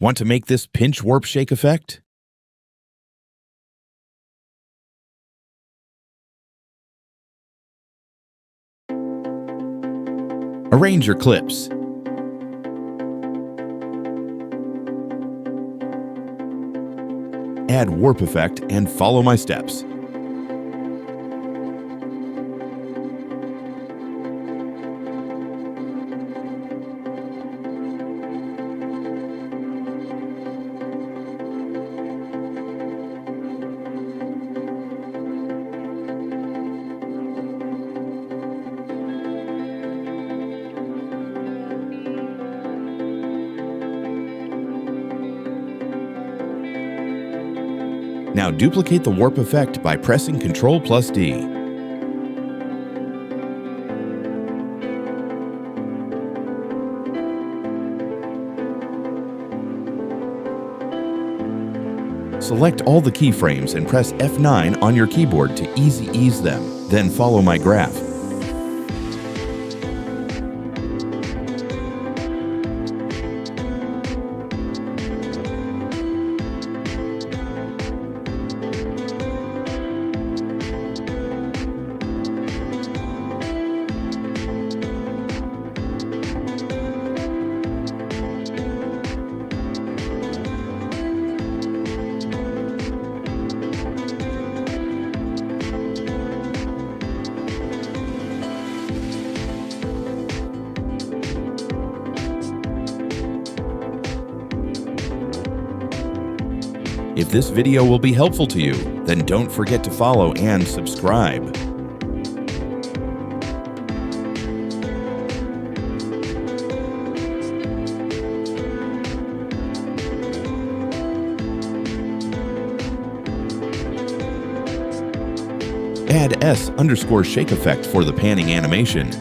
Want to make this pinch warp shake effect? Arrange your clips. Add warp effect and follow my steps. Now duplicate the warp effect by pressing Ctrl+D. Select all the keyframes and press F9 on your keyboard to ease them. Then follow my graph. If this video will be helpful to you, then don't forget to follow and subscribe. Add S_shake effect for the panning animation.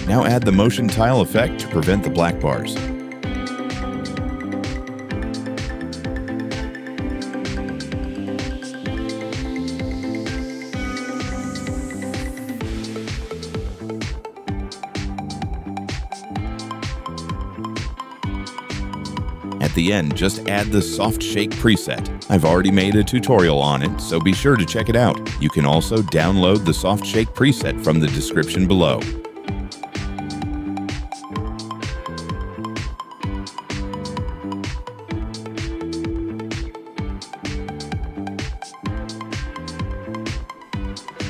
Now add the motion tile effect to prevent the black bars. At the end, just add the soft shake preset. I've already made a tutorial on it, so be sure to check it out. You can also download the soft shake preset from the description below.